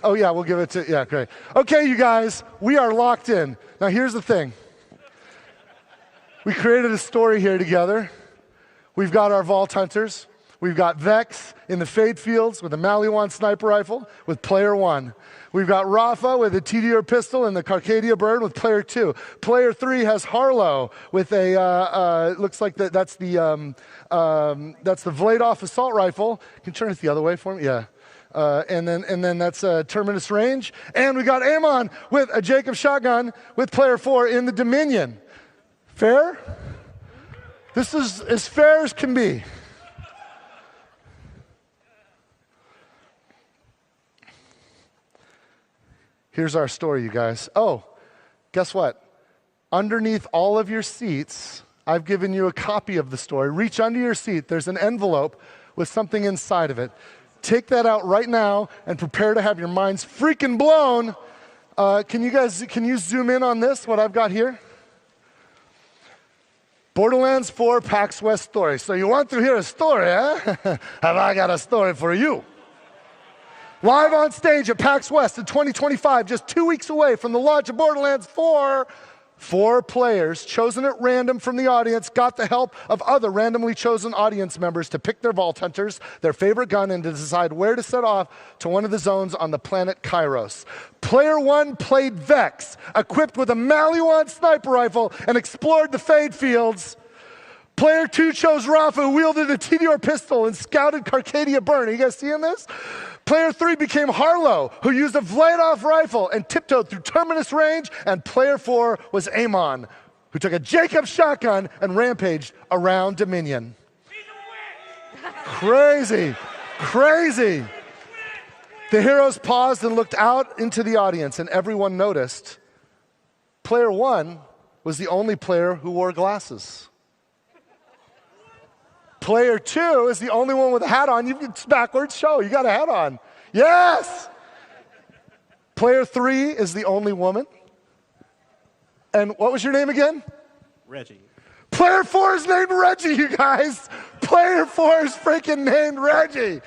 Oh, yeah, we'll give it to, yeah, great. Okay, you guys, we are locked in. Now, here's the thing. We created a story here together. We've got our Vault Hunters. We've got Vex in the Fade Fields with a Maliwan sniper rifle with player 1. We've got Rafa with a TDR pistol and the Carcadia bird with player 2. Player 3 has Harlow with a, looks like that's the Vladoff assault rifle. Can you turn it the other way for me? Yeah. And then that's Terminus range. And we got Amon with a Jacob shotgun with player 4 in the Dominion. Fair? This is as fair as can be. Here's our story, you guys. Oh, guess what? Underneath all of your seats, I've given you a copy of the story. Reach under your seat. There's an envelope with something inside of it. Take that out right now and prepare to have your minds freaking blown. Can you zoom in on this, what I've got here? Borderlands 4 PAX West story. So you want to hear a story, huh? Have I got a story for you? Live on stage at PAX West in 2025, just 2 weeks away from the launch of Borderlands 4, 4 players chosen at random from the audience got the help of other randomly chosen audience members to pick their Vault Hunters, their favorite gun, and to decide where to set off to one of the zones on the planet Kairos. Player 1 played Vex, equipped with a Maliwan sniper rifle, and explored the Fade Fields. Player 2 chose Rafa, who wielded a TDR pistol and scouted Carcadia Burn. Are you guys seeing this? Player 3 became Harlow, who used a Vladoff rifle and tiptoed through Terminus range. And player 4 was Amon, who took a Jacob shotgun and rampaged around Dominion. Crazy, crazy. The heroes paused and looked out into the audience, and everyone noticed player 1 was the only player who wore glasses. Player 2 is the only one with a hat on. It's backwards show. You got a hat on. Yes! Player 3 is the only woman. And what was your name again? Reggie. Player 4 is named Reggie, you guys. Player 4 is freaking named Reggie.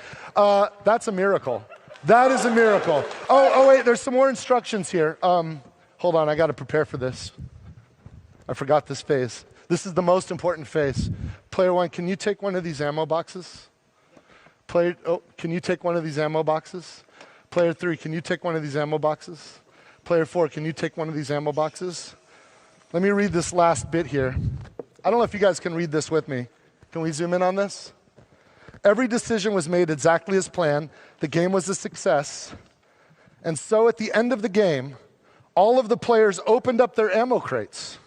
That's a miracle. That is a miracle. Oh, wait, there's some more instructions here. Hold on, I got to prepare for this. I forgot this phase. This is the most important phase. Player 1, can you take one of these ammo boxes? Can you take one of these ammo boxes? Player 3, can you take one of these ammo boxes? Player 4, can you take one of these ammo boxes? Let me read this last bit here. I don't know if you guys can read this with me. Can we zoom in on this? Every decision was made exactly as planned. The game was a success. And so at the end of the game, all of the players opened up their ammo crates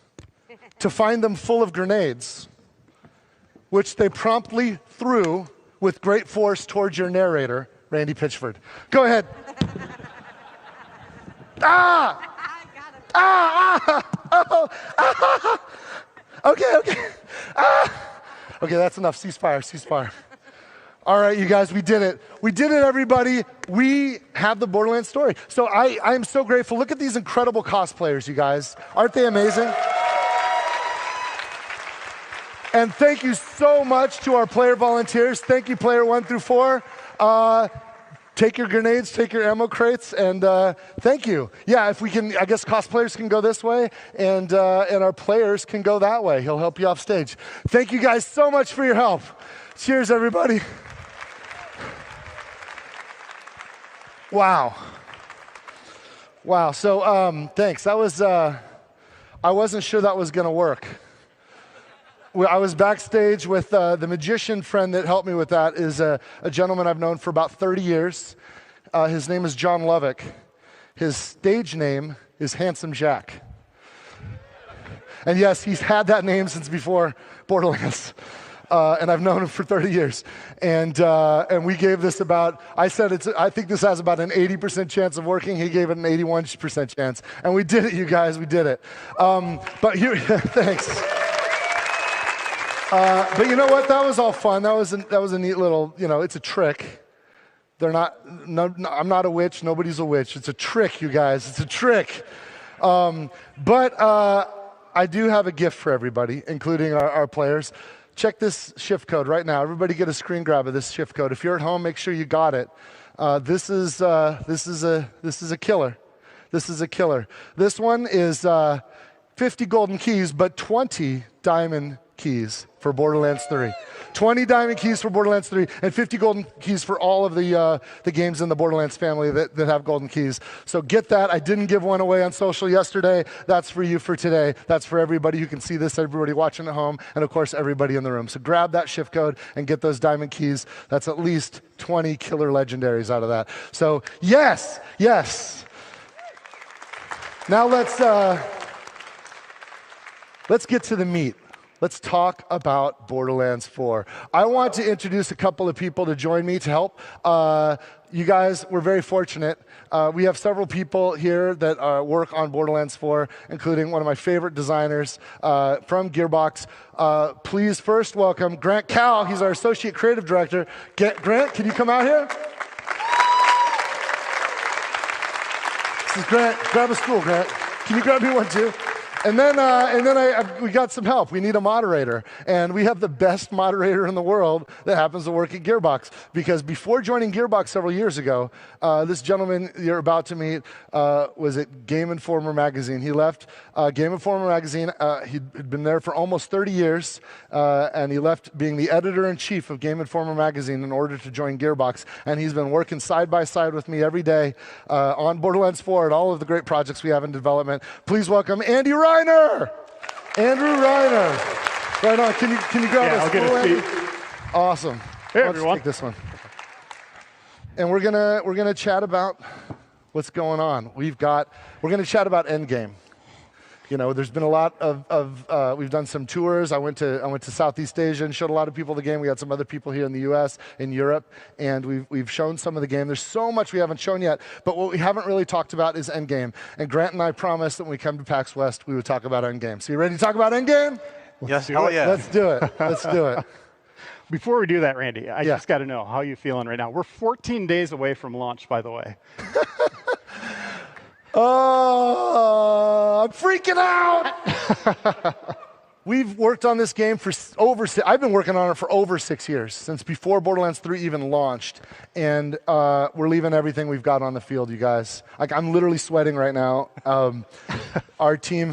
to find them full of grenades, which they promptly threw with great force towards your narrator, Randy Pitchford. Go ahead. Okay. Okay, that's enough. Ceasefire. All right, you guys, we did it. We did it, everybody. We have the Borderlands story. So I'm so grateful. Look at these incredible cosplayers, you guys. Aren't they amazing? And thank you so much to our player volunteers. Thank you, player 1 through 4. Take your grenades, take your ammo crates, and thank you. Yeah, if we can, I guess cosplayers can go this way, and our players can go that way. He'll help you off stage. Thank you guys so much for your help. Cheers, everybody. Wow. So thanks. That was, I wasn't sure that was going to work. I was backstage with the magician friend that helped me with that is a gentleman I've known for about 30 years. His name is John Lovick. His stage name is Handsome Jack. And yes, he's had that name since before Borderlands. And I've known him for 30 years. And we gave this about, I think this has about an 80% chance of working. He gave it an 81% chance. And we did it, you guys, we did it. But here, thanks. But you know what? That was all fun. That was a neat little, it's a trick. I'm not a witch. Nobody's a witch. It's a trick, you guys. It's a trick. But I do have a gift for everybody, including our players. Check this shift code right now. Everybody get a screen grab of this shift code. If you're at home, make sure you got it. This is a killer. This is a killer. This one is 50 golden keys, but 20 diamond keys for Borderlands 3. 20 diamond keys for Borderlands 3, and 50 golden keys for all of the games in the Borderlands family that have golden keys. So get that. I didn't give one away on social yesterday. That's for you for today. That's for everybody who can see this, everybody watching at home, and of course, everybody in the room. So grab that shift code and get those diamond keys. That's at least 20 killer legendaries out of that. So yes, yes. Now let's get to the meat. Let's talk about Borderlands 4. I want to introduce a couple of people to join me to help. You guys, we're very fortunate. We have several people here that work on Borderlands 4, including one of my favorite designers from Gearbox. Please first welcome Grant Cowell. He's our Associate Creative Director. Grant, can you come out here? This is Grant. Grab a stool, Grant. Can you grab me one too? And then we got some help. We need a moderator. And we have the best moderator in the world that happens to work at Gearbox. Because before joining Gearbox several years ago, this gentleman you're about to meet was at Game Informer magazine. He left Game Informer magazine. He'd been there for almost 30 years. And he left being the editor-in-chief of Game Informer magazine in order to join Gearbox. And he's been working side by side with me every day on Borderlands 4 and all of the great projects we have in development. Please welcome Andy Reiner. Andrew Reiner. Right on. Can you grab us? I'll get a seat. Awesome. Hey, Let's everyone. take this one. And we're gonna chat about what's going on. We're gonna chat about Endgame. You know, there's been a lot of we've done some tours. I went to Southeast Asia and showed a lot of people the game. We had some other people here in the U.S., in Europe, and we've shown some of the game. There's so much we haven't shown yet, but what we haven't really talked about is Endgame. And Grant and I promised that when we come to PAX West, we would talk about Endgame. So you ready to talk about Endgame? Yes, hell yeah. Let's do it. Let's do it. Before we do that, Randy, I just got to know how you feeling right now. We're 14 days away from launch, by the way. Oh, I'm freaking out. We've worked on this game for I've been working on it for over 6 years, since before Borderlands 3 even launched. And we're leaving everything we've got on the field, you guys. Like, I'm literally sweating right now. Our team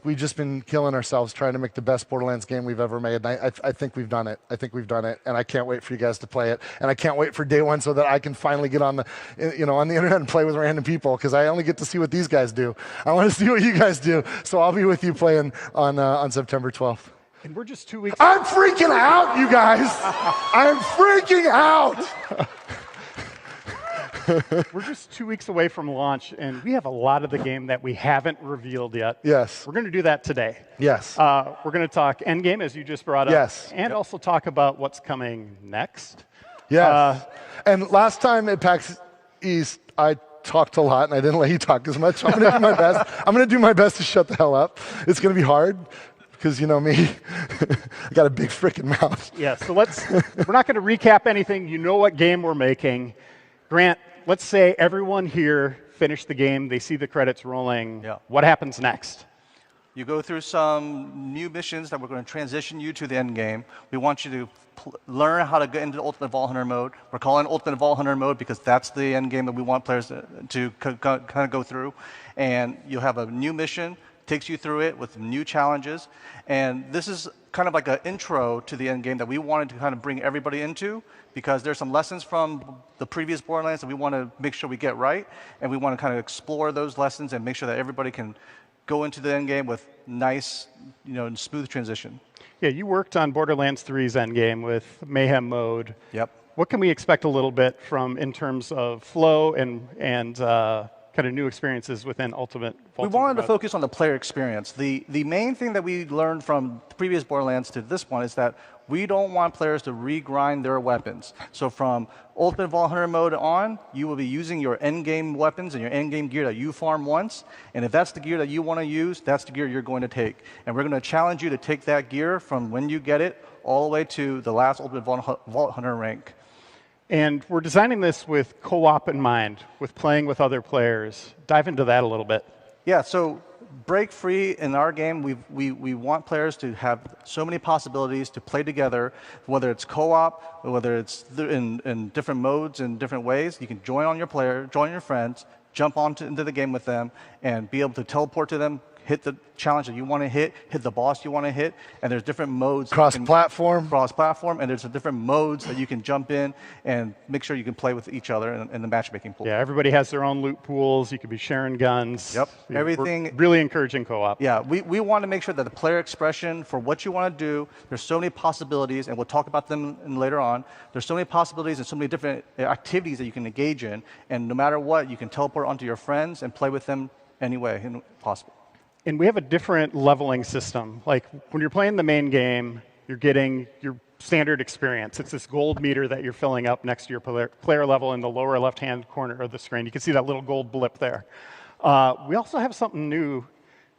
we've just been killing ourselves trying to make the best Borderlands game we've ever made. And I think we've done it. I think we've done it. And I can't wait for you guys to play it. And I can't wait for day one so that I can finally get on the internet and play with random people, because I only get to see what these guys do. I want to see what you guys do. So I'll be with you playing on September 12th. And we're just 2 weeks. I'm freaking out, you guys. I'm freaking out. We're just 2 weeks away from launch, and we have a lot of the game that we haven't revealed yet. Yes. We're going to do that today. Yes. We're going to talk Endgame, as you just brought up. Yes. And also talk about what's coming next. Yes. And last time at PAX East, I talked a lot, and I didn't let you talk as much. I'm going to do my best. I'm going to do my best to shut the hell up. It's going to be hard, because you know me. I got a big freaking mouth. Yeah, so we're not going to recap anything. You know what game we're making. Grant, let's say everyone here finished the game. They see the credits rolling. Yeah. What happens next? You go through some new missions that we're going to transition you to the end game. We want you to learn how to get into the Ultimate Vault Hunter mode. We're calling it Ultimate Vault Hunter mode because that's the end game that we want players to kind of go through. And you'll have a new mission, takes you through it with new challenges. And this is kind of like an intro to the end game that we wanted to kind of bring everybody into, because there's some lessons from the previous Borderlands that we want to make sure we get right. And we want to kind of explore those lessons and make sure that everybody can go into the end game with nice, smooth transition. Yeah, you worked on Borderlands 3's end game with Mayhem mode. Yep. What can we expect a little bit from in terms of flow and kind of new experiences within Ultimate Vault? We wanted to focus on the player experience. The main thing that we learned from the previous Borderlands to this one is that we don't want players to regrind their weapons. So from Ultimate Vault Hunter mode on, you will be using your end-game weapons and your end-game gear that you farm once. And if that's the gear that you want to use, that's the gear you're going to take. And we're going to challenge you to take that gear from when you get it all the way to the last Ultimate Vault Hunter rank. And we're designing this with co-op in mind, with playing with other players. Dive into that a little bit. Yeah, so break free in our game. We want players to have so many possibilities to play together, whether it's co-op, whether it's in different modes and different ways. You can join your friends, jump into the game with them, and be able to teleport to them, hit the challenge that you want to hit the boss you want to hit, and there's different modes. Cross-platform? Cross-platform, and there's different modes that you can jump in and make sure you can play with each other in the matchmaking pool. Yeah, everybody has their own loot pools. You could be sharing guns. Yep, everything. We're really encouraging co-op. Yeah, we want to make sure that the player expression for what you want to do, there's so many possibilities, and we'll talk about them later on. There's so many possibilities and so many different activities that you can engage in, and no matter what, you can teleport onto your friends and play with them any way possible. And we have a different leveling system. Like when you're playing the main game, you're getting your standard experience. It's this gold meter that you're filling up next to your player level in the lower left-hand corner of the screen. You can see that little gold blip there. We also have something new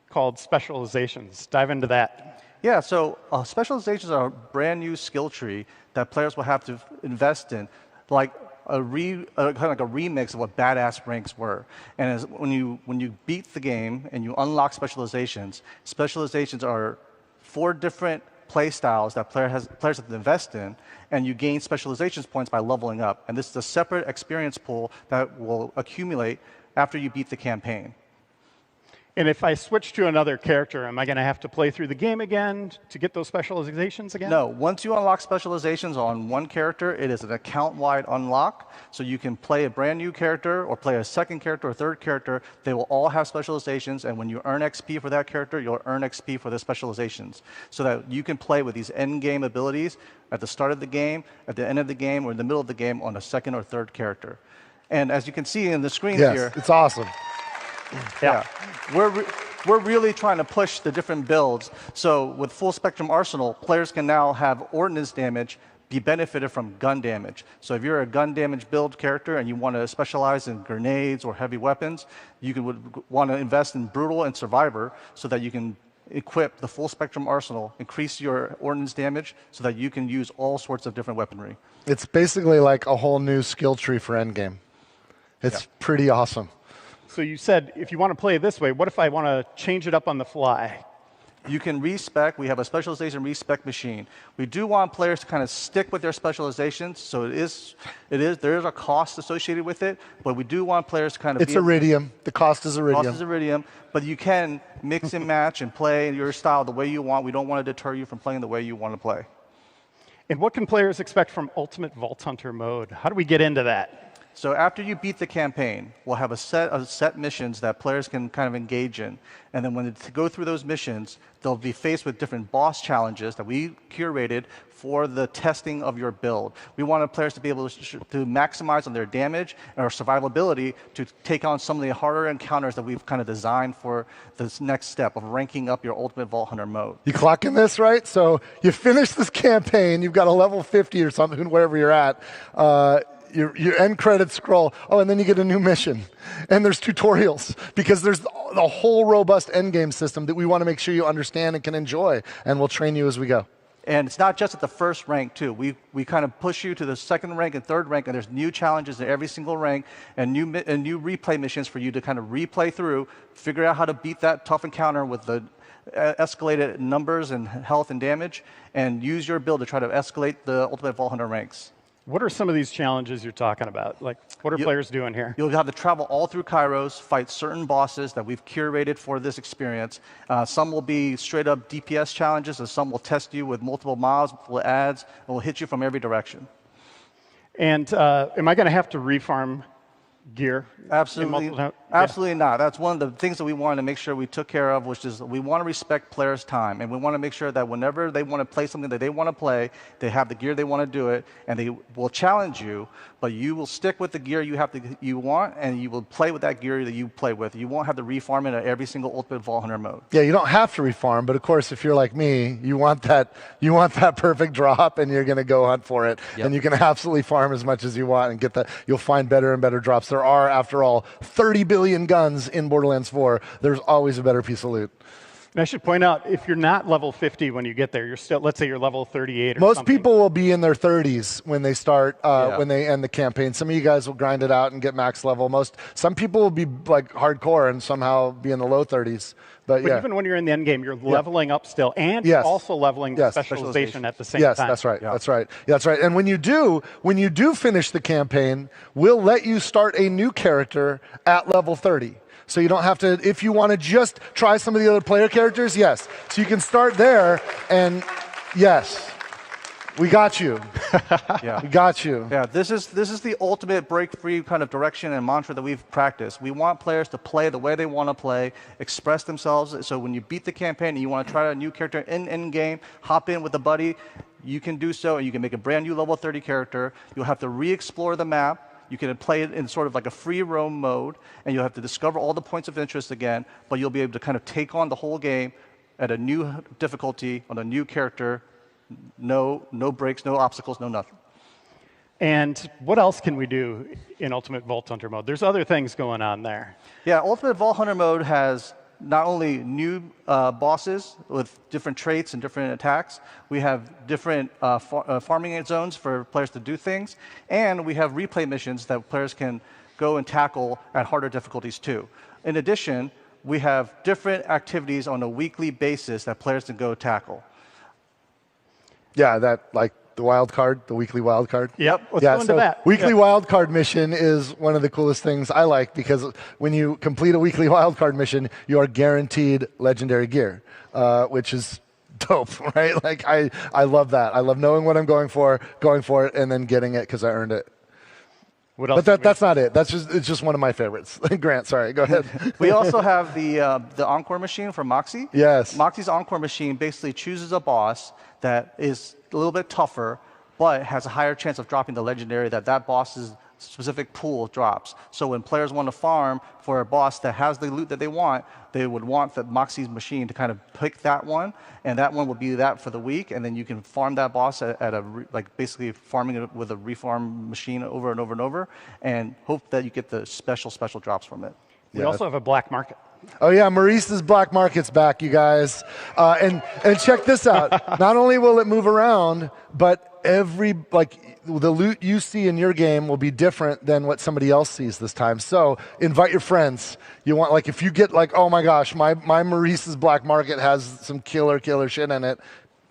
called specializations. Dive into that. Yeah, so specializations are a brand new skill tree that players will have to invest in, like kind of like a remix of what badass ranks were. And when you beat the game and you unlock specializations, specializations are 4 different play styles that players have to invest in, and you gain specializations points by leveling up. And this is a separate experience pool that will accumulate after you beat the campaign. And if I switch to another character, am I going to have to play through the game again to get those specializations again? No. Once you unlock specializations on one character, it is an account-wide unlock. So you can play a brand new character or play a second character or third character. They will all have specializations. And when you earn XP for that character, you'll earn XP for the specializations. So that you can play with these end-game abilities at the start of the game, at the end of the game, or in the middle of the game on a second or third character. And as you can see in the screen here. It's awesome. Yeah. We're really trying to push the different builds. So with full spectrum arsenal, players can now have ordnance damage be benefited from gun damage. So if you're a gun damage build character and you want to specialize in grenades or heavy weapons, would want to invest in brutal and survivor so that you can equip the full spectrum arsenal, increase your ordnance damage so that you can use all sorts of different weaponry. It's basically like a whole new skill tree for endgame. It's pretty awesome. So you said if you want to play it this way, what if I want to change it up on the fly? You can respec. We have a specialization respec machine. We do want players to kind of stick with their specializations. So there is a cost associated with it, but we do want players to kind of. It's iridium. The cost is iridium. Cost is iridium, but you can mix and match and play your style the way you want. We don't want to deter you from playing the way you want to play. And what can players expect from Ultimate Vault Hunter mode? How do we get into that? So after you beat the campaign, we'll have a set missions that players can kind of engage in. And then when they go through those missions, they'll be faced with different boss challenges that we curated for the testing of your build. We wanted players to be able to maximize on their damage or survivability to take on some of the harder encounters that we've kind of designed for this next step of ranking up your Ultimate Vault Hunter mode. You clocking this, right? So you finish this campaign, you've got a level 50 or something, wherever you're at. Your end credits scroll. Oh, and then you get a new mission. And there's tutorials because there's the whole robust endgame system that we want to make sure you understand and can enjoy. And we'll train you as we go. And it's not just at the first rank, too. We kind of push you to the second rank and third rank, and there's new challenges in every single rank and new replay missions for you to kind of replay through, figure out how to beat that tough encounter with the escalated numbers and health and damage, and use your build to try to escalate the Ultimate Vault Hunter ranks. What are some of these challenges you're talking about? Like, what are players doing here? You'll have to travel all through Kairos, fight certain bosses that we've curated for this experience. Some will be straight-up DPS challenges, and some will test you with multiple mobs, multiple ads, and will hit you from every direction. And am I going to have to refarm gear? Absolutely, absolutely not. That's one of the things that we wanted to make sure we took care of, which is we want to respect players' time, and we want to make sure that whenever they want to play something that they want to play, they have the gear they want to do it, and they will challenge you, but you will stick with the gear you want, and you will play with that gear that you play with. You won't have to refarm it at every single Ultimate Vault Hunter mode. Yeah, you don't have to refarm, but of course, if you're like me, you want that perfect drop, and you're going to go hunt for it, and you can absolutely farm as much as you want and get that. You'll find better and better drops. There are, after all, 30 billion guns in Borderlands 4. There's always a better piece of loot. And I should point out, if you're not level 50 when you get there, you're still, let's say you're level 38 or Most something. people will be in their 30s when they start, when they end the campaign. Some of you guys will grind it out and get max level. Some people will be like hardcore and somehow be in the low 30s But yeah. even when you're in the end game, you're leveling up still, and Yes. you're also leveling the Yes. specialization at the same Yes, time. that's right. That's right. Yeah, that's right. And when you do finish the campaign, we'll let you start a new character at level 30. So you don't have to, if you want to just try some of the other player characters, yes. So you can start there, and yes, we got you. Yeah. We got you. Yeah, this is the ultimate break-free kind of direction and mantra that we've practiced. We want players to play the way they want to play, express themselves. So when you beat the campaign and you want to try a new character in game, hop in with a buddy, you can do so, and you can make a brand new level 30 character. You'll have to re-explore the map. You can play it in sort of like a free roam mode, and you'll have to discover all the points of interest again, but you'll be able to kind of take on the whole game at a new difficulty on a new character. No breaks, no obstacles, no nothing. And what else can we do in Ultimate Vault Hunter mode? There's other things going on there. Yeah, Ultimate Vault Hunter mode has not only new bosses with different traits and different attacks, we have different farming zones for players to do things, and we have replay missions that players can go and tackle at harder difficulties too. In addition, we have different activities on a weekly basis that players can go tackle. Yeah, that like the wild card, the weekly wild card. Yep, let's go into that. Weekly wild card mission is one of the coolest things I like, because when you complete a weekly wild card mission, you are guaranteed legendary gear, which is dope, right? Like I love that. I love knowing what I'm going for it, and then getting it because I earned it. What else? But that's not it. It's just one of my favorites. Grant, sorry, go ahead. We also have the Encore machine from Moxie. Yes. Moxie's Encore machine basically chooses a boss that is a little bit tougher, but has a higher chance of dropping the legendary that boss's specific pool drops. So when players want to farm for a boss that has the loot that they want, they would want the Moxie's machine to kind of pick that one, and that one will be that for the week, and then you can farm that boss like basically farming it with a reform machine over and over and over, and hope that you get the special drops from it. We also have a black market. Oh yeah, Maurice's Black Market's back, you guys. And check this out. Not only will it move around, but the loot you see in your game will be different than what somebody else sees this time. So invite your friends. You want, like, if you get like, oh my gosh, my Maurice's Black Market has some killer shit in it.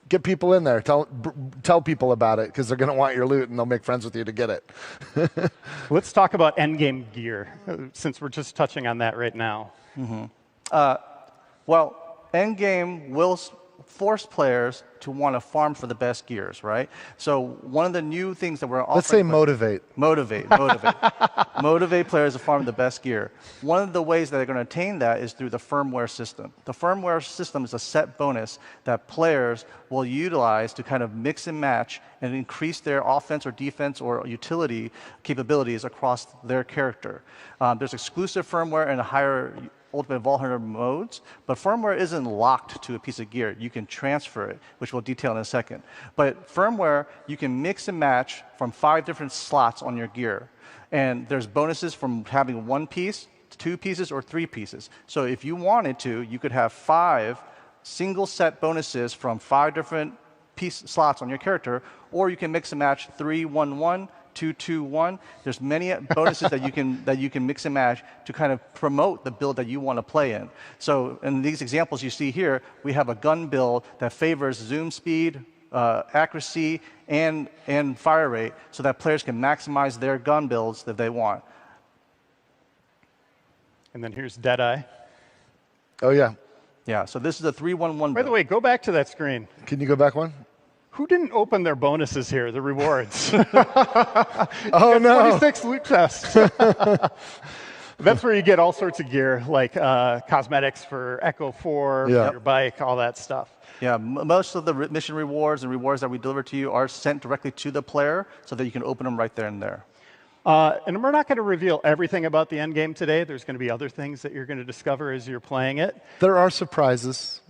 Get people in there. Tell people about it, because they're going to want your loot and they'll make friends with you to get it. Let's talk about endgame gear, since we're just touching on that right now. Well, endgame will force players to want to farm for the best gears, right? So one of the new things that we're offering... Let's say motivate. Motivate. Motivate players to farm the best gear. One of the ways that they're going to attain that is through the firmware system. The firmware system is a set bonus that players will utilize to kind of mix and match and increase their offense or defense or utility capabilities across their character. There's exclusive firmware and a higher Ultimate Vault Hunter modes, but firmware isn't locked to a piece of gear. You can transfer it, which we'll detail in a second. But firmware, you can mix and match from 5 different slots on your gear. And there's bonuses from having 1 piece, 2 pieces, or 3 pieces. So if you wanted to, you could have 5 single set bonuses from 5 different slots on your character, or you can mix and match 3, 1, 1, 2, 2, 1. There's many bonuses that you can mix and match to kind of promote the build that you want to play in. So in these examples you see here, we have a gun build that favors zoom speed, accuracy, and fire rate, so that players can maximize their gun builds that they want. And then here's Deadeye. Oh yeah. Yeah. So this is a 3-1-1. By the way, go back to that screen. Can you go back one? Who didn't open their bonuses here, the rewards? Oh, no. 26 loot chests. That's where you get all sorts of gear, like cosmetics for Echo 4, for your bike, all that stuff. Yeah, most of the mission rewards and rewards that we deliver to you are sent directly to the player so that you can open them right there and there. And we're not going to reveal everything about the endgame today. There's going to be other things that you're going to discover as you're playing it. There are surprises.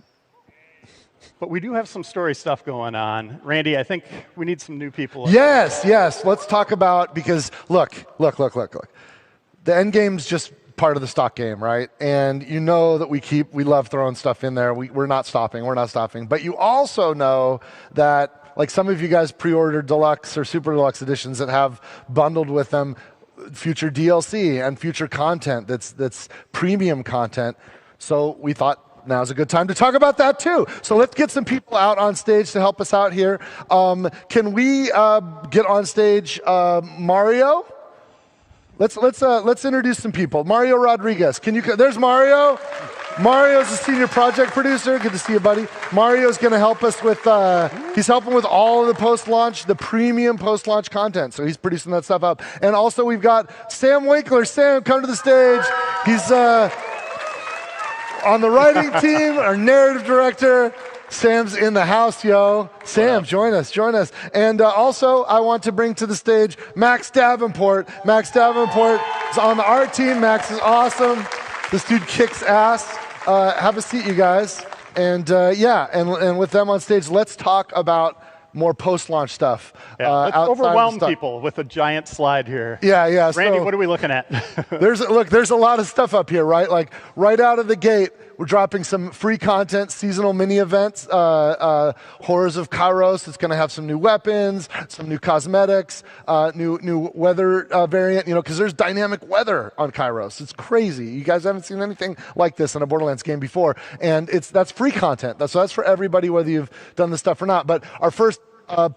But we do have some story stuff going on. Randy, I think we need some new people. Yes. Let's talk about, because look. The end game's just part of the stock game, right? And you know that we love throwing stuff in there. We're not stopping. But you also know that, like, some of you guys pre-ordered deluxe or super deluxe editions that have bundled with them future DLC and future content that's premium content. So we thought now's a good time to talk about that too. So let's get some people out on stage to help us out here. Can we get on stage Mario? Let's introduce some people. Mario Rodriguez. There's Mario. Mario's the senior project producer. Good to see you, buddy. Mario's going to help us with, he's helping with all of the post-launch, the premium post-launch content. So he's producing that stuff up. And also we've got Sam Winkler. Sam, come to the stage. He's on the writing team, our narrative director. Sam's in the house, yo. Sam, join us. And also, I want to bring to the stage Max Davenport. Max Davenport is on the art team. Max is awesome. This dude kicks ass. Have a seat, you guys. And and with them on stage, let's talk about more post-launch stuff. Let's overwhelm people with a giant slide here. Yeah. Randy, what are we looking at? There's a lot of stuff up here, right? Like right out of the gate, we're dropping some free content, seasonal mini events, Horrors of Kairos. It's going to have some new weapons, some new cosmetics, new weather variant, because there's dynamic weather on Kairos. It's crazy. You guys haven't seen anything like this in a Borderlands game before. And that's free content. That's for everybody, whether you've done this stuff or not. But our first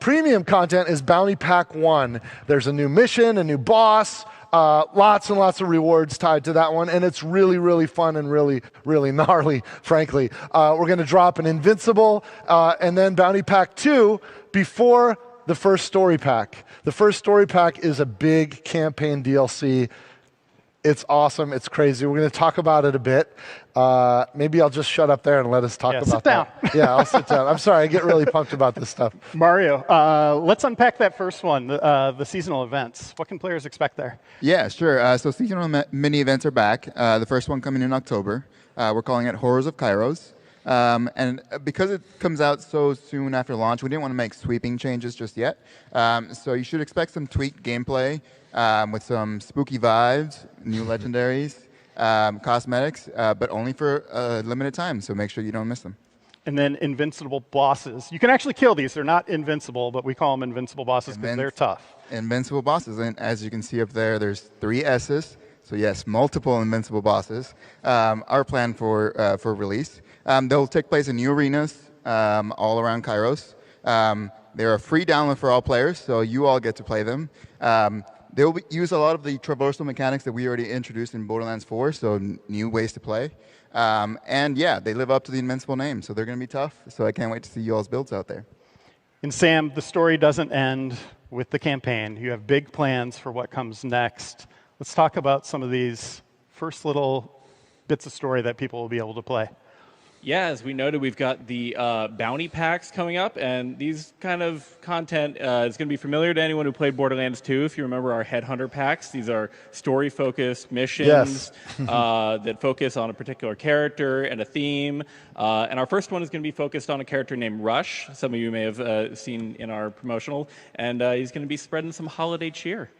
premium content is Bounty Pack 1. There's a new mission, a new boss, lots and lots of rewards tied to that one, and it's really, really fun and really, really gnarly, frankly. We're going to drop an Invincible and then Bounty Pack 2 before the first story pack. The first story pack is a big campaign DLC. It's awesome. It's crazy. We're going to talk about it a bit. Maybe I'll just shut up there and let us talk about sit down. that. Yeah, I'll sit down. I'm sorry. I get really pumped about this stuff. Mario, let's unpack that first one, the seasonal events. What can players expect there? Yeah, sure. So seasonal mini events are back. The first one coming in October. We're calling it Horrors of Kairos. And because it comes out so soon after launch, we didn't want to make sweeping changes just yet. So you should expect some tweaked gameplay with some spooky vibes, new legendaries, cosmetics, but only for a limited time, so make sure you don't miss them. And then invincible bosses. You can actually kill these. They're not invincible, but we call them invincible bosses because they're tough. Invincible bosses. And as you can see up there, there's 3 S's. So yes, multiple invincible bosses are planned for release. They'll take place in new arenas all around Kairos. They're a free download for all players, so you all get to play them. They'll use a lot of the traversal mechanics that we already introduced in Borderlands 4, so new ways to play. And yeah, they live up to the Invincible name, so they're going to be tough. So I can't wait to see you all's builds out there. And Sam, the story doesn't end with the campaign. You have big plans for what comes next. Let's talk about some of these first little bits of story that people will be able to play. Yeah, as we noted, we've got the bounty packs coming up, and these kind of content is going to be familiar to anyone who played Borderlands 2. If you remember our Headhunter packs, these are story-focused missions that focus on a particular character and a theme. And our first one is going to be focused on a character named Rush. Some of you may have seen in our promotional, and he's going to be spreading some holiday cheer.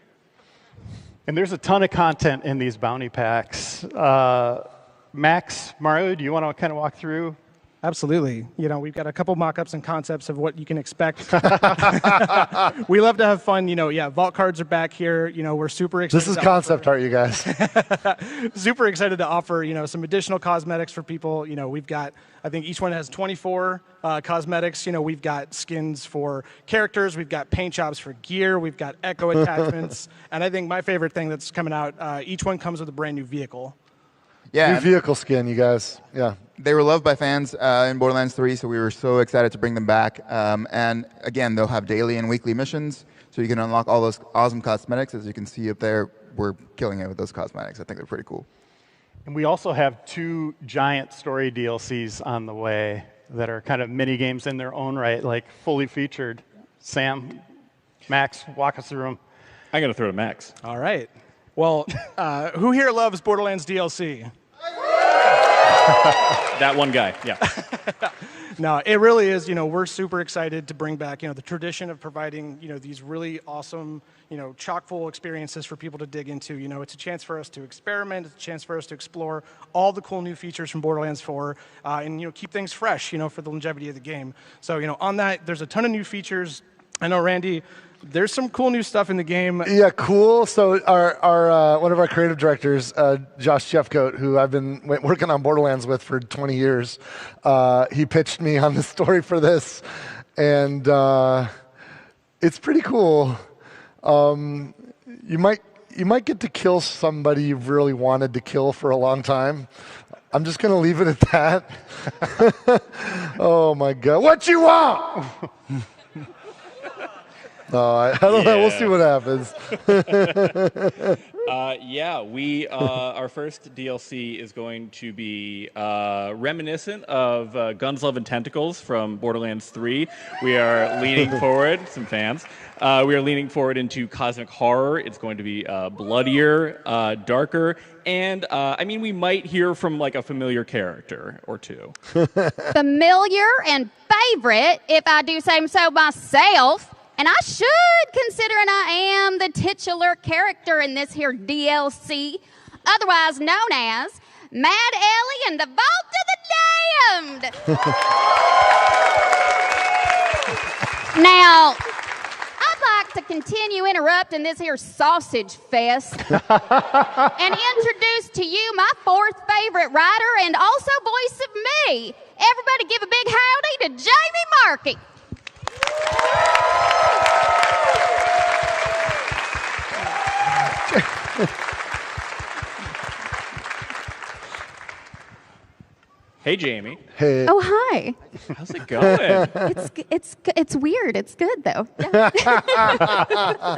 And there's a ton of content in these bounty packs. Max, Mario, do you want to kind of walk through? Absolutely. We've got a couple mock-ups and concepts of what you can expect. We love to have fun. Vault cards are back here. We're super excited. This is concept art, you guys. Super excited to offer, some additional cosmetics for people. We've got, I think each one has 24 cosmetics. We've got skins for characters. We've got paint jobs for gear. We've got echo attachments. And I think my favorite thing that's coming out, each one comes with a brand new vehicle. Yeah, new vehicle skin, you guys. Yeah. They were loved by fans in Borderlands 3, so we were so excited to bring them back. And again, they'll have daily and weekly missions, so you can unlock all those awesome cosmetics. As you can see up there, we're killing it with those cosmetics. I think they're pretty cool. And we also have 2 giant story DLCs on the way that are kind of mini games in their own right, like fully featured. Sam, Max, walk us through them. I'm going to throw to Max. All right. Well, who here loves Borderlands DLC? That one guy, yeah. No, it really is. We're super excited to bring back, the tradition of providing, these really awesome, chock-full experiences for people to dig into. It's a chance for us to experiment. It's a chance for us to explore all the cool new features from Borderlands 4 and, keep things fresh, for the longevity of the game. So, on that, there's a ton of new features. I know, Randy, there's some cool new stuff in the game. Yeah, cool. So our one of our creative directors, Josh Jeffcoat, who I've been working on Borderlands with for 20 years, he pitched me on the story for this, and it's pretty cool. You might get to kill somebody you've really wanted to kill for a long time. I'm just going to leave it at that. Oh, my God. What you want? No, I don't know. We'll see what happens. Our first DLC is going to be reminiscent of Guns, Love, and Tentacles from Borderlands 3. We are leaning forward, some fans. We are leaning forward into cosmic horror. It's going to be bloodier, darker, and we might hear from like a familiar character or two. Familiar and favorite, if I do say so myself. And I should, considering I am the titular character in this here DLC, otherwise known as Mad Ellie and the Vault of the Damned. Now, I'd like to continue interrupting this here sausage fest and introduce to you my fourth favorite writer and also voice of me. Everybody give a big howdy to Jamie Markey. Hey, Jamie. Hey. Oh, hi. How's it going? It's weird. It's good though. Yeah.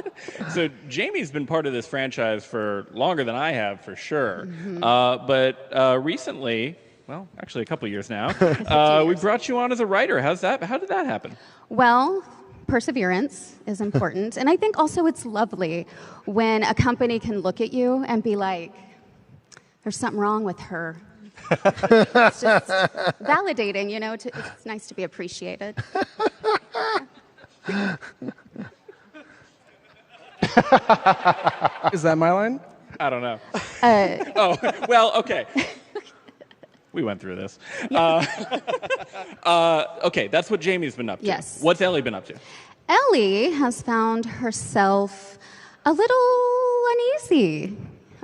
So Jamie's been part of this franchise for longer than I have, for sure. But recently, well, actually a couple years now, we brought you on as a writer. How did that happen? Well, perseverance is important, and I think also it's lovely when a company can look at you and be like, "There's something wrong with her." It's just validating, you know. It's nice to be appreciated. Is that my line? I don't know. Okay. We went through this. Okay, that's what Jamie's been up to. Yes. What's Ellie been up to? Ellie has found herself a little uneasy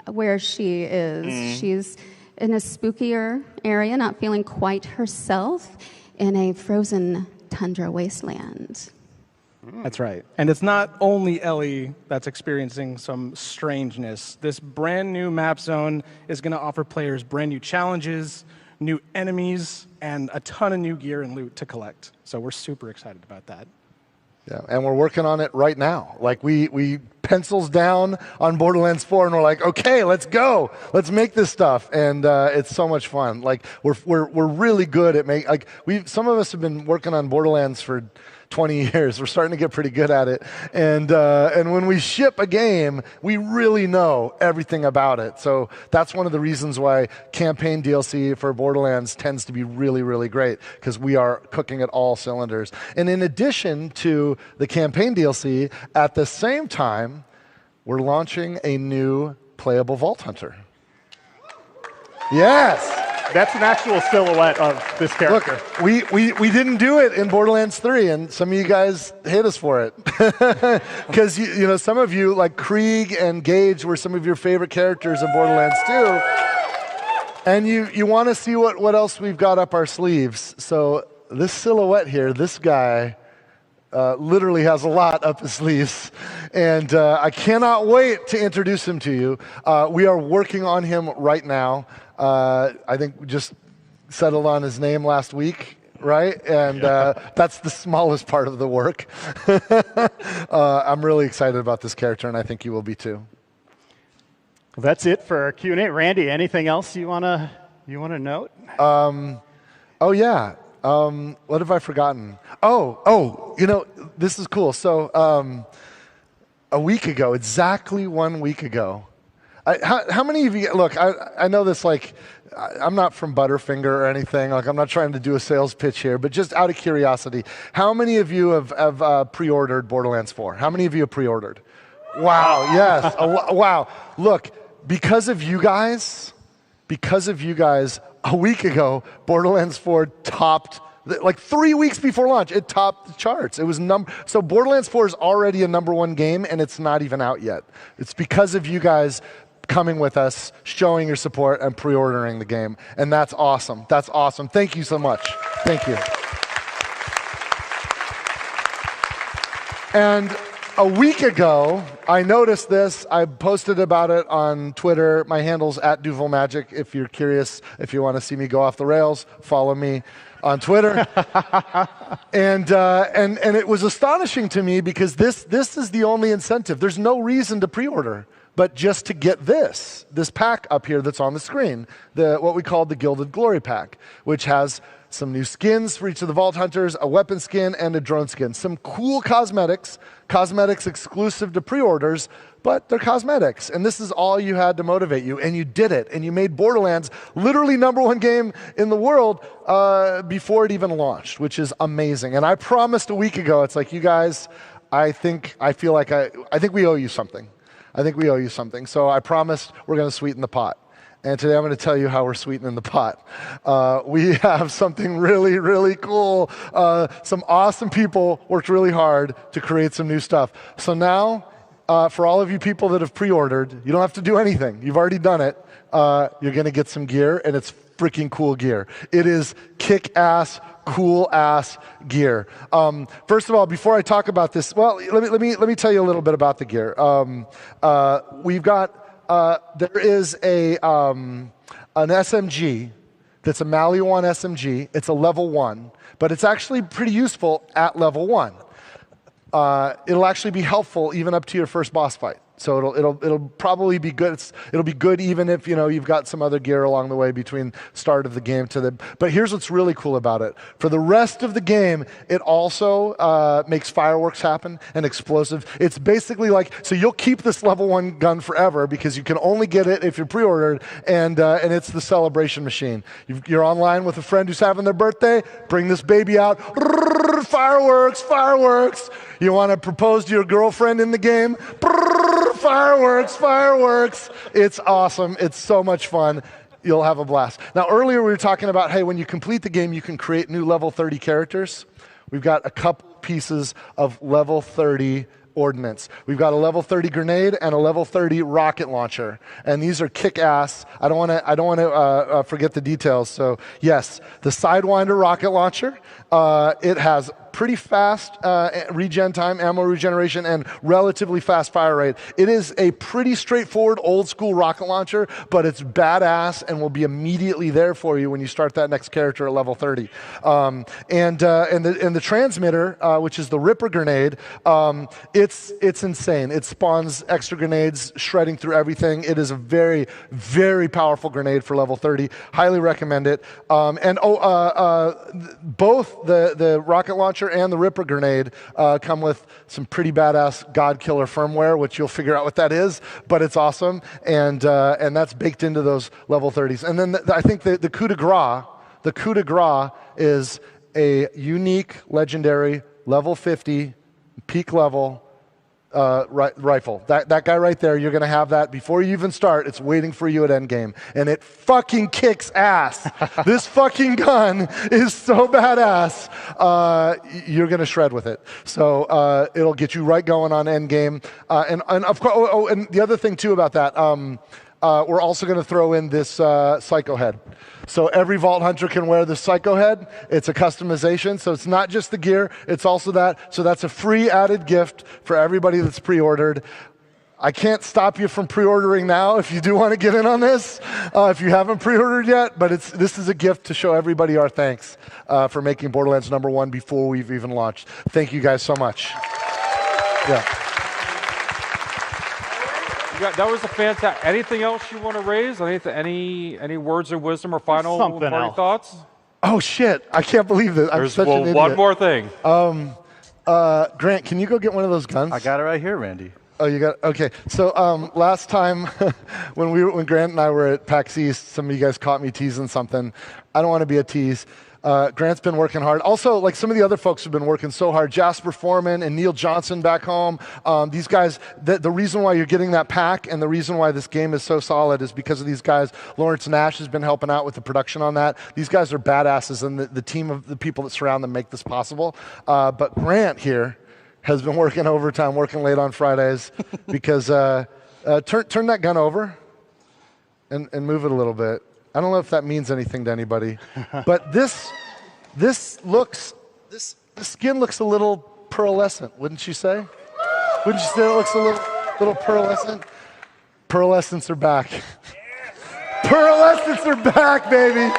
where she is. She's in a spookier area, not feeling quite herself, in a frozen tundra wasteland. That's right. And it's not only Ellie that's experiencing some strangeness. This brand new map zone is going to offer players brand new challenges, new enemies, and a ton of new gear and loot to collect. So we're super excited about that. Yeah, and we're working on it right now. Like we pencils down on Borderlands 4, and we're like, okay, let's go, let's make this stuff, and it's so much fun. Like we're really good at some of us have been working on Borderlands for 20 years. We're starting to get pretty good at it, and when we ship a game, we really know everything about it. So that's one of the reasons why campaign DLC for Borderlands tends to be really, really great, because we are cooking at all cylinders. And in addition to the campaign DLC, at the same time, we're launching a new playable Vault Hunter. Yes. That's an actual silhouette of this character. Look, we didn't do it in Borderlands 3, and some of you guys hate us for it. Because you know, some of you, like Krieg and Gage, were some of your favorite characters in Borderlands 2. And you want to see what else we've got up our sleeves. So this silhouette here, this guy, literally has a lot up his sleeves. And I cannot wait to introduce him to you. We are working on him right now. I think we just settled on his name last week, right? And that's the smallest part of the work. I'm really excited about this character, and I think you will be too. Well, that's it for our Q&A. Randy, anything else you wanna note? Oh yeah. What have I forgotten? Oh, you know, this is cool. So a week ago, exactly 1 week ago, how many of you, look, I know this, like, I'm not from Butterfinger or anything. Like, I'm not trying to do a sales pitch here, but just out of curiosity, how many of you have pre-ordered Borderlands 4? How many of you have pre-ordered? Wow, yes. Wow. Look, because of you guys, a week ago, Borderlands 4 topped Like 3 weeks before launch, it topped the charts. It was so Borderlands 4 is already a #1 game, and it's not even out yet. It's because of you guys coming with us, showing your support, and pre-ordering the game. And that's awesome. That's awesome. Thank you so much. Thank you. And a week ago, I noticed this. I posted about it on Twitter. My handle's @DuvalMagic. If you're curious, if you want to see me go off the rails, follow me on Twitter. and it was astonishing to me because this is the only incentive. There's no reason to pre-order, but just to get this pack up here that's on the screen, what we call the Gilded Glory Pack, which has some new skins for each of the Vault Hunters, a weapon skin, and a drone skin. Some cool cosmetics exclusive to pre-orders, but they're cosmetics. And this is all you had to motivate you, and you did it. And you made Borderlands literally #1 game in the world before it even launched, which is amazing. And I promised a week ago, it's like, you guys, I think we owe you something. I think we owe you something. So I promised we're going to sweeten the pot. And today I'm going to tell you how we're sweetening the pot. We have something really, really cool. Some awesome people worked really hard to create some new stuff. So now, for all of you people that have pre-ordered, you don't have to do anything. You've already done it. You're going to get some gear, and it's freaking cool gear. It is kick-ass, cool-ass gear. First of all, before I talk about this, well, let me tell you a little bit about the gear. We've got there is an SMG that's a Maliwan SMG. It's a level 1, but it's actually pretty useful at level 1. It'll actually be helpful even up to your first boss fight. So it'll probably be good. It'll be good even if you've got some other gear along the way between start of the game to the. But here's what's really cool about it. For the rest of the game, it also makes fireworks happen and explosive. It's basically like, so you'll keep this level 1 gun forever because you can only get it if you're pre-ordered, and it's the celebration machine. You're online with a friend who's having their birthday. Bring this baby out. Fireworks, fireworks. You want to propose to your girlfriend in the game? Fireworks, fireworks. It's awesome. It's so much fun. You'll have a blast. Now, earlier we were talking about, hey, when you complete the game, you can create new level 30 characters. We've got a couple pieces of level 30 ordnance. We've got a level 30 grenade and a level 30 rocket launcher, and these are kick-ass. I don't want to forget the details. So yes, the Sidewinder rocket launcher. It has pretty fast regen time, ammo regeneration, and relatively fast fire rate. It is a pretty straightforward old school rocket launcher, but it's badass and will be immediately there for you when you start that next character at level 30. And the transmitter, which is the Ripper grenade, it's insane. It spawns extra grenades, shredding through everything. It is a very, very powerful grenade for level 30. Highly recommend it. Both the rocket launcher and the Ripper grenade come with some pretty badass God Killer firmware, which you'll figure out what that is, but it's awesome, and that's baked into those level 30s. And then I think the coup de grace is a unique, legendary, level 50, peak level rifle. That guy right there, you're going to have that before you even start. It's waiting for you at endgame. And it fucking kicks ass. This fucking gun is so badass. You're going to shred with it. So it'll get you right going on endgame. And of course, and the other thing too about that, we're also going to throw in this Psycho head. So every Vault Hunter can wear the Psycho head. It's a customization, so it's not just the gear, it's also that. So that's a free added gift for everybody that's pre-ordered. I can't stop you from pre-ordering now if you do want to get in on this, if you haven't pre-ordered yet, but this is a gift to show everybody our thanks for making Borderlands #1 before we've even launched. Thank you guys so much. Yeah. That was a fantastic. Anything else you want to raise? Any words of wisdom or final parting thoughts? Oh shit! I can't believe this. I'm such an idiot. One more thing. Grant, can you go get one of those guns? I got it right here, Randy. Oh, you got okay. So last time when Grant and I were at PAX East, some of you guys caught me teasing something. I don't want to be a tease. Grant's been working hard. Also, like some of the other folks have been working so hard. Jasper Foreman and Neil Johnson back home. These guys, the reason why you're getting that pack and the reason why this game is so solid is because of these guys. Lawrence Nash has been helping out with the production on that. These guys are badasses, and the team of the people that surround them make this possible. But Grant here has been working overtime, working late on Fridays, because turn that gun over and move it a little bit. I don't know if that means anything to anybody, but the skin looks a little pearlescent, wouldn't you say? Wouldn't you say it looks a little pearlescent? Pearlescents are back. Pearlescents are back, baby.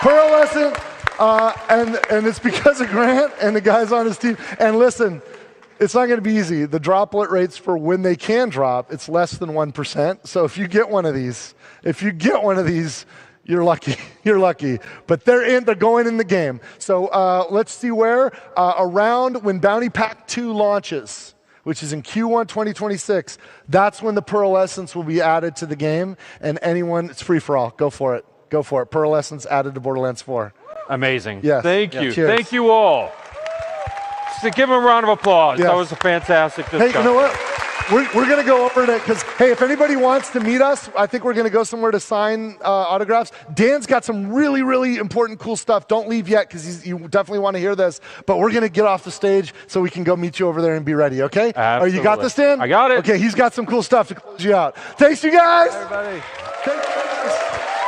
Pearlescent, and it's because of Grant and the guys on his team. And listen, it's not going to be easy. The droplet rates for when they can drop, it's less than 1%. So if you get one of these, you're lucky. You're lucky. But they're going in the game. So let's see where. Around when Bounty Pack 2 launches, which is in Q1 2026, that's when the Pearlescence will be added to the game. And it's free for all. Go for it. Go for it. Pearlescence added to Borderlands 4. Amazing. Yes. Thank you. Cheers. Thank you all. So give them a round of applause. Yes. That was a fantastic discussion. Hey, you know what? We're going to go over it because, hey, if anybody wants to meet us, I think we're going to go somewhere to sign autographs. Dan's got some really, really important, cool stuff. Don't leave yet because you definitely want to hear this. But we're going to get off the stage so we can go meet you over there and be ready, okay? Absolutely. You got this, Dan? I got it. Okay, he's got some cool stuff to close you out. Thanks, you guys. Everybody.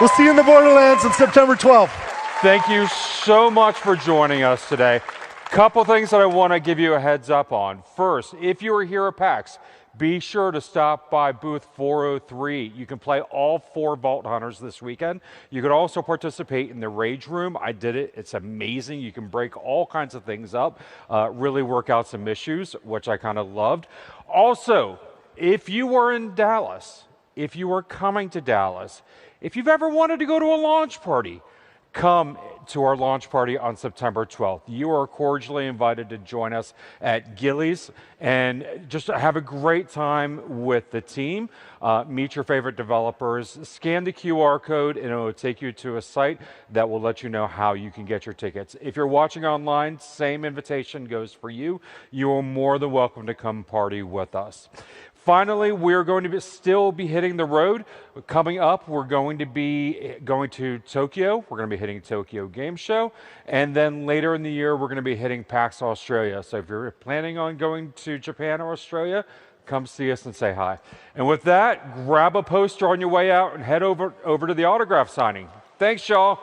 We'll see you in the Borderlands on September 12th. Thank you so much for joining us today. Couple things that I want to give you a heads up on. First, if you are here at PAX, be sure to stop by booth 403. You can play all 4 Vault Hunters this weekend. You can also participate in the Rage Room. I did it. It's amazing. You can break all kinds of things up, really work out some issues, which I kind of loved. Also, if you are in Dallas, if you are coming to Dallas, if you've ever wanted to go to a launch party, come to our launch party on September 12th. You are cordially invited to join us at Gillies and just have a great time with the team. Meet your favorite developers, scan the QR code, and it will take you to a site that will let you know how you can get your tickets. If you're watching online, same invitation goes for you. You are more than welcome to come party with us. Finally, we're going to still be hitting the road. Coming up, we're going to be going to Tokyo. We're going to be hitting Tokyo Game Show. And then later in the year, we're going to be hitting PAX Australia. So if you're planning on going to Japan or Australia, come see us and say hi. And with that, grab a poster on your way out and head over to the autograph signing. Thanks, y'all.